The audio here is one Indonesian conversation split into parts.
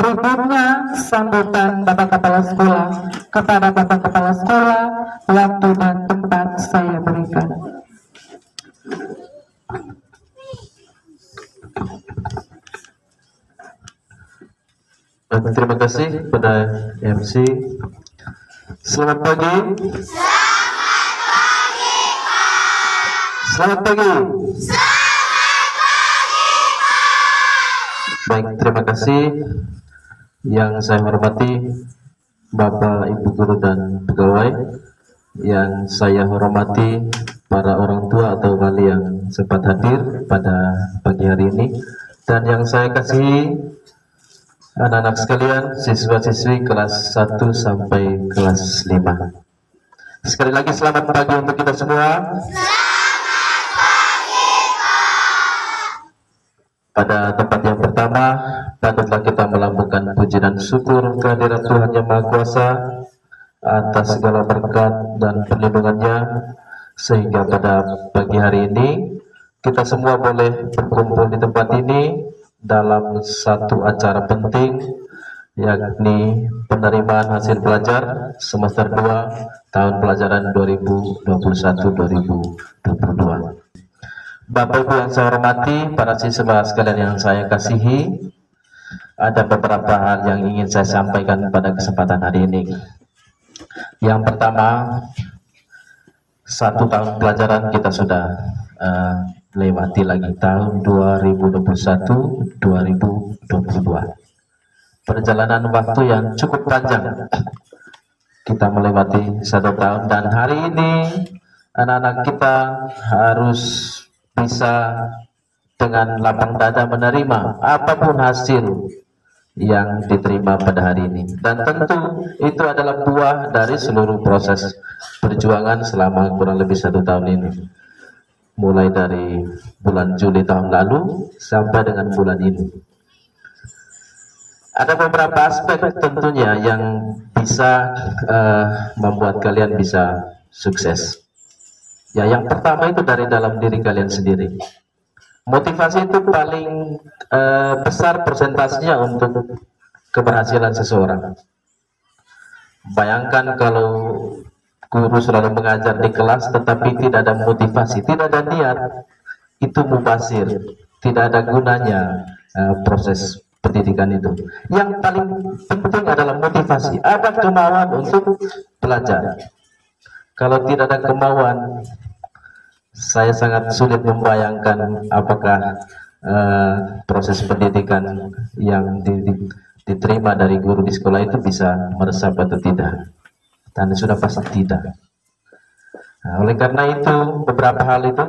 Berikutnya sambutan Bapak Kepala Sekolah. Kepada Bapak Kepala Sekolah, waktu dan tempat saya berikan. Terima kasih pada MC. Selamat pagi. Selamat pagi. Baik, terima kasih. Yang saya hormati Bapak, Ibu guru dan pegawai, yang saya hormati para orang tua atau wali yang sempat hadir pada pagi hari ini, dan yang saya kasihi anak-anak sekalian, siswa-siswi kelas 1 sampai kelas 5. Sekali lagi selamat pagi untuk kita semua. Pada tempat yang pertama, patutlah kita melambungkan puji dan syukur kehadirat Tuhan Yang Maha Kuasa atas segala berkat dan perlindungannya, sehingga pada pagi hari ini kita semua boleh berkumpul di tempat ini dalam satu acara penting, yakni penerimaan hasil pelajar semester 2 tahun pelajaran 2021-2022. Bapak Ibu yang saya hormati, para siswa sekalian yang saya kasihi, ada beberapa hal yang ingin saya sampaikan pada kesempatan hari ini. Yang pertama, 1 tahun pelajaran kita sudah lewati lagi, tahun 2021-2022. Perjalanan waktu yang cukup panjang, kita melewati 1 tahun, dan hari ini anak-anak kita harus bisa dengan lapang dada menerima apapun hasil yang diterima pada hari ini, dan tentu itu adalah buah dari seluruh proses perjuangan selama kurang lebih 1 tahun ini, mulai dari bulan Juli tahun lalu sampai dengan bulan ini. Ada beberapa aspek tentunya yang bisa membuat kalian bisa sukses. Ya, yang pertama itu dari dalam diri kalian sendiri. Motivasi itu paling besar persentasenya untuk keberhasilan seseorang. Bayangkan kalau guru selalu mengajar di kelas tetapi tidak ada motivasi, tidak ada niat, itu mubazir, tidak ada gunanya proses pendidikan itu. Yang paling penting adalah motivasi, ada kemauan untuk belajar. Kalau tidak ada kemauan, saya sangat sulit membayangkan apakah proses pendidikan yang diterima dari guru di sekolah itu bisa meresap atau tidak. Dan sudah pasti tidak. Nah, oleh karena itu, beberapa hal itu,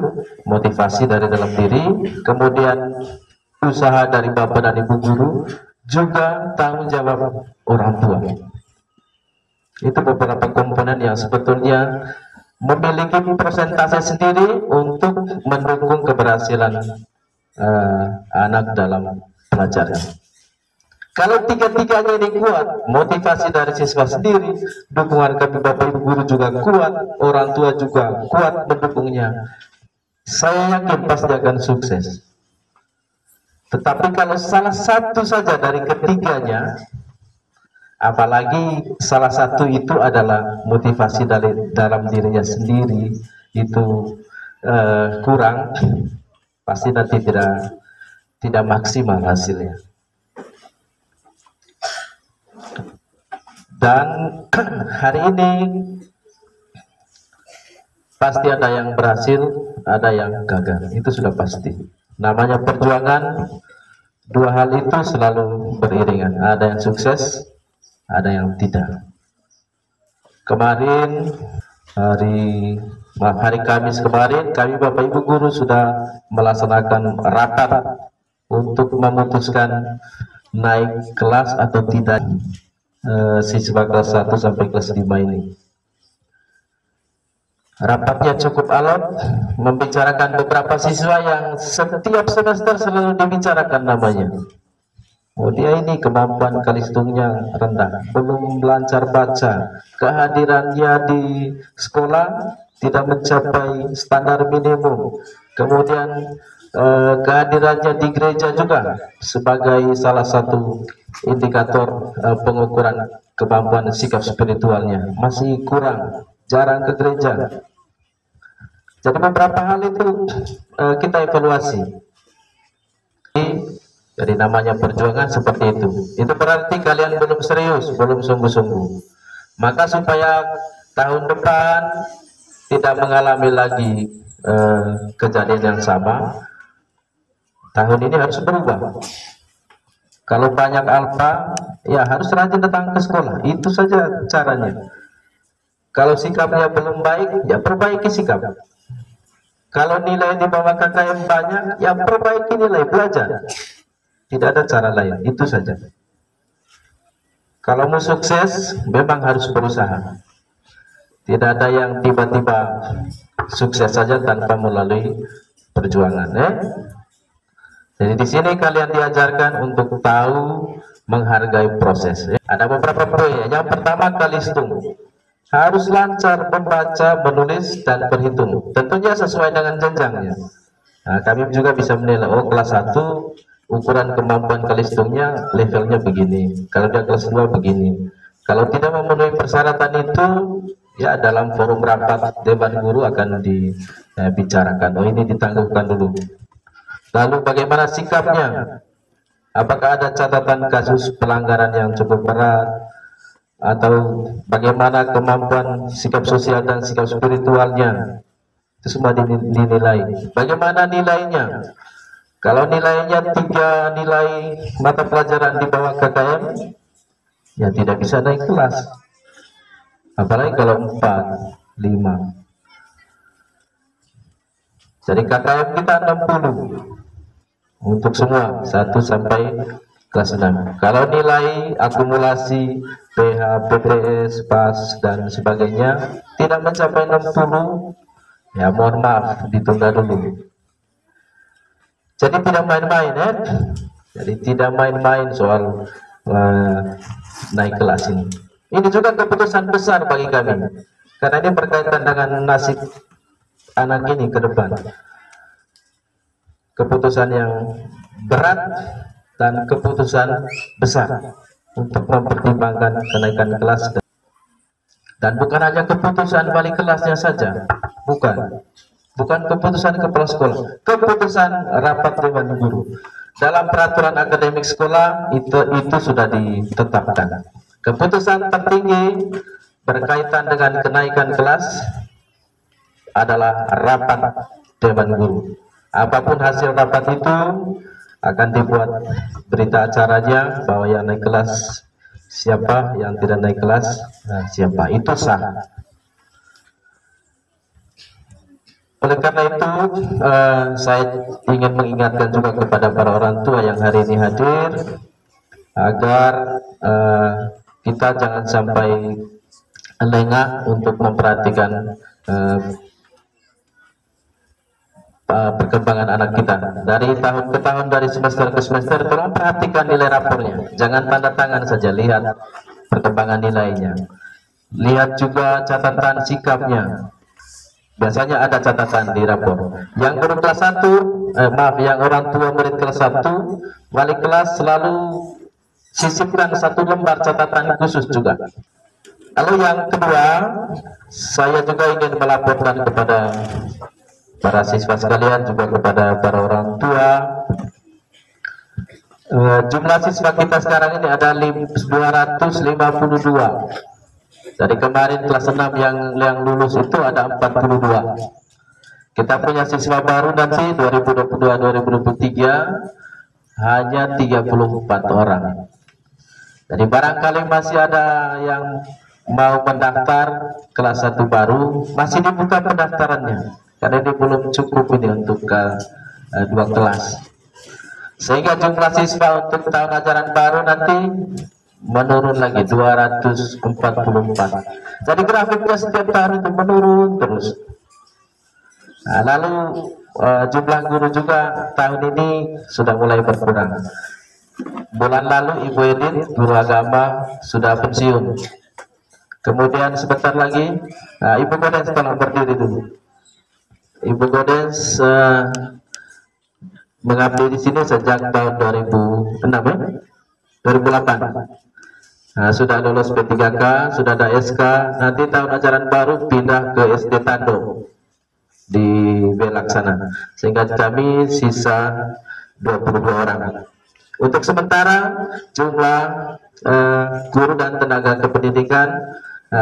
motivasi dari dalam diri, kemudian usaha dari Bapak dan Ibu guru, juga tanggung jawab orang tua. Itu beberapa komponen yang sebetulnya memiliki persentase sendiri untuk mendukung keberhasilan anak dalam belajarnya. Kalau tiga-tiganya ini kuat, motivasi dari siswa sendiri, dukungan kami Bapak Ibu guru juga kuat, orang tua juga kuat mendukungnya, saya yakin pasti akan sukses. Tetapi kalau salah satu saja dari ketiganya, apalagi salah satu itu adalah motivasi dari dalam dirinya sendiri, itu kurang, pasti nanti tidak maksimal hasilnya. Dan hari ini pasti ada yang berhasil, ada yang gagal, itu sudah pasti. Namanya perjuangan, dua hal itu selalu beriringan, ada yang sukses, ada yang tidak. Kemarin hari Kamis kemarin, kami Bapak Ibu guru sudah melaksanakan rapat untuk memutuskan naik kelas atau tidak siswa kelas 1 sampai kelas 5 ini. Rapatnya cukup alot, membicarakan beberapa siswa yang setiap semester selalu dibicarakan namanya. Oh, dia ini kemampuan kalistungnya rendah, belum lancar baca, kehadirannya di sekolah tidak mencapai standar minimum, kemudian kehadirannya di gereja juga sebagai salah satu indikator pengukuran kemampuan sikap spiritualnya masih kurang, jarang ke gereja. Jadi beberapa hal itu kita evaluasi. Jadi namanya perjuangan seperti itu. Itu berarti kalian belum serius, belum sungguh-sungguh. Maka supaya tahun depan tidak mengalami lagi kejadian yang sama, tahun ini harus berubah. Kalau banyak alfa, ya harus rajin datang ke sekolah. Itu saja caranya. Kalau sikapnya belum baik, ya perbaiki sikap. Kalau nilai di bawah KKM banyak, ya perbaiki nilai, belajar. Tidak ada cara lain, itu saja. Kalau mau sukses, memang harus berusaha. Tidak ada yang tiba-tiba sukses saja tanpa melalui perjuangan. Jadi di sini kalian diajarkan untuk tahu menghargai proses. Ada beberapa poin. Yang pertama, kalistung. Harus lancar membaca, menulis, dan berhitung. Tentunya sesuai dengan jenjangnya. Nah, kami juga bisa menilai, oh kelas 1 ukuran kemampuan kalistungnya levelnya begini. Kalau dia kelas 2 begini. Kalau tidak memenuhi persyaratan itu, ya dalam forum rapat dewan guru akan dibicarakan. Oh ini ditangguhkan dulu. Lalu bagaimana sikapnya? Apakah ada catatan kasus pelanggaran yang cukup berat? Atau bagaimana kemampuan sikap sosial dan sikap spiritualnya? Itu semua dinilai. Bagaimana nilainya? Kalau nilainya 3 nilai mata pelajaran di bawah KKM, ya tidak bisa naik kelas. Apalagi kalau 4, 5. Jadi KKM kita 60 untuk semua 1 sampai kelas 6. Kalau nilai akumulasi PH, PTS, PAS dan sebagainya tidak mencapai 60, ya mohon maaf, ditunda dulu. Jadi tidak main-main, Jadi tidak main-main soal naik kelas ini. Ini juga keputusan besar bagi kami, karena ini berkaitan dengan nasib anak ini ke depan. Keputusan yang berat dan keputusan besar untuk mempertimbangkan kenaikan kelas. Dan bukan hanya keputusan balik kelasnya saja, bukan keputusan kepala sekolah, keputusan rapat dewan guru. Dalam peraturan akademik sekolah itu sudah ditetapkan. Keputusan tertinggi berkaitan dengan kenaikan kelas adalah rapat dewan guru. Apapun hasil rapat itu akan dibuat berita acaranya bahwa yang naik kelas siapa, yang tidak naik kelas siapa. Itu sah. Oleh karena itu, saya ingin mengingatkan juga kepada para orang tua yang hari ini hadir, agar kita jangan sampai lengah untuk memperhatikan perkembangan anak kita. Dari tahun ke tahun, dari semester ke semester, tolong perhatikan nilai rapornya. Jangan tanda tangan saja, lihat perkembangan nilainya. Lihat juga catatan sikapnya. Biasanya ada catatan di rapor. Yang guru kelas 1, yang orang tua murid kelas 1, wali kelas selalu sisipkan 1 lembar catatan khusus juga. Lalu yang kedua, saya juga ingin melaporkan kepada para siswa sekalian, juga kepada para orang tua. Jumlah siswa kita sekarang ini ada 252. Dari kemarin kelas 6 yang lulus itu ada 42. Kita punya siswa baru nanti 2022-2023 hanya 34 orang. Jadi barangkali masih ada yang mau mendaftar kelas 1 baru, masih dibuka pendaftarannya. Karena ini belum cukup ini untuk 2 kelas. Sehingga jumlah siswa untuk tahun ajaran baru nanti menurun lagi 244. Jadi grafiknya setiap tahun itu menurun terus. Nah, lalu jumlah guru juga tahun ini sudah mulai berkurang. Bulan lalu Ibu Edith, guru agama, sudah pensiun. Kemudian sebentar lagi Ibu Godens, tolong berdiri dulu. Ibu Godens mengabdi di sini sejak tahun 2006 ya? 2008. Nah, sudah lulus P3K, sudah ada SK, nanti tahun ajaran baru pindah ke SD Tando di Belak sana, sehingga kami sisa 22 orang. Untuk sementara jumlah guru dan tenaga kependidikan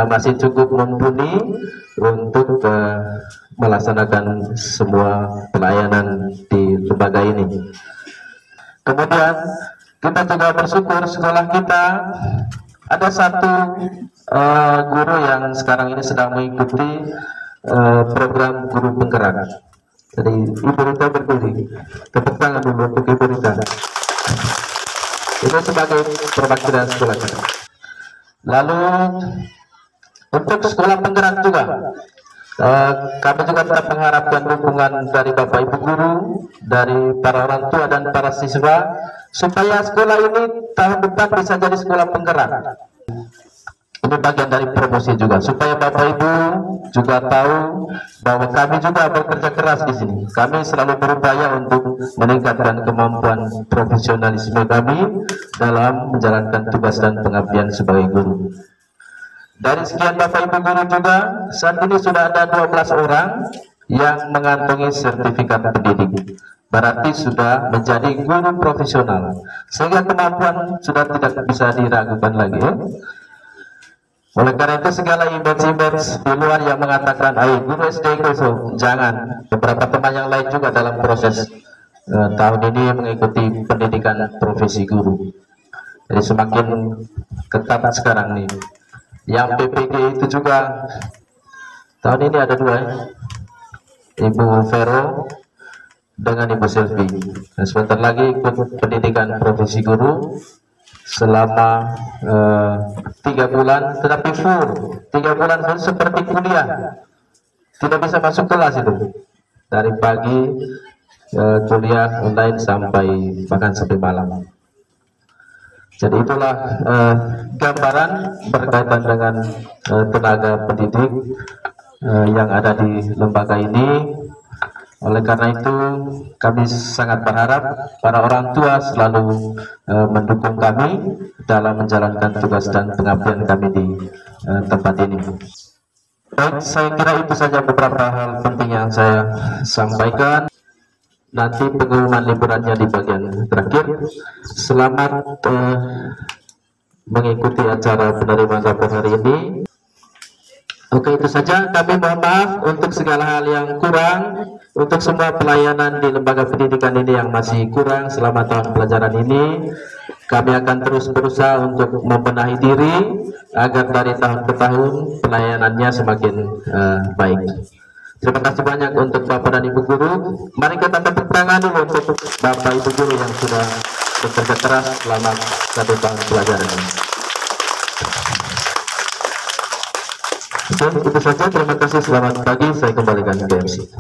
masih cukup mumpuni untuk melaksanakan semua pelayanan di lembaga ini. Kemudian kita juga bersyukur sekolah kita ada satu guru yang sekarang ini sedang mengikuti program guru penggerak. Jadi Ibu Rita berdiri, tepuk tangan dulu untuk Ibu Rita. Itu sebagai perwakilan sekolah kita. Lalu untuk sekolah penggerak juga, kami juga tetap mengharapkan dukungan dari Bapak Ibu guru, dari para orang tua dan para siswa, supaya sekolah ini tahun depan bisa jadi sekolah penggerak. Ini bagian dari promosi juga, supaya Bapak Ibu juga tahu bahwa kami juga bekerja keras di sini. Kami selalu berupaya untuk meningkatkan kemampuan profesionalisme kami dalam menjalankan tugas dan pengabdian sebagai guru. Dari sekian Bapak Ibu guru juga, saat ini sudah ada 12 orang yang mengantongi sertifikat pendidik. Berarti sudah menjadi guru profesional, sehingga kemampuan sudah tidak bisa diragukan lagi. Oleh karena itu segala image-image di luar yang mengatakan ayo guru SD kosong, jangan. Beberapa teman yang lain juga dalam proses tahun ini mengikuti pendidikan profesi guru. Jadi semakin ketat sekarang nih. Yang PPG itu juga tahun ini ada 2 ya? Ibu Vero dengan Ibu Selvi. Dan sebentar lagi ikut pendidikan profesi guru selama 3 bulan, tetapi full 3 bulan full seperti kuliah, tidak bisa masuk kelas itu dari pagi kuliah online sampai bahkan sampai malam. Jadi itulah gambaran berkaitan dengan tenaga pendidik yang ada di lembaga ini. Oleh karena itu kami sangat berharap para orang tua selalu mendukung kami dalam menjalankan tugas dan pengabdian kami di tempat ini. Baik, saya kira itu saja beberapa hal penting yang saya sampaikan. Nanti pengumuman liburannya di bagian terakhir. Selamat mengikuti acara penerimaan rapor hari ini. Oke, itu saja. Kami mohon maaf untuk segala hal yang kurang, untuk semua pelayanan di lembaga pendidikan ini yang masih kurang selama tahun pelajaran ini. Kami akan terus berusaha untuk membenahi diri agar dari tahun ke tahun pelayanannya semakin baik. Terima kasih banyak untuk Bapak dan Ibu guru. Mari kita tepuk tangan dulu untuk Bapak Ibu guru yang sudah bekerja keras selama 1 tahun pelajaran ini. Oke, itu saja. Terima kasih. Selamat pagi. Saya kembalikan ke MC.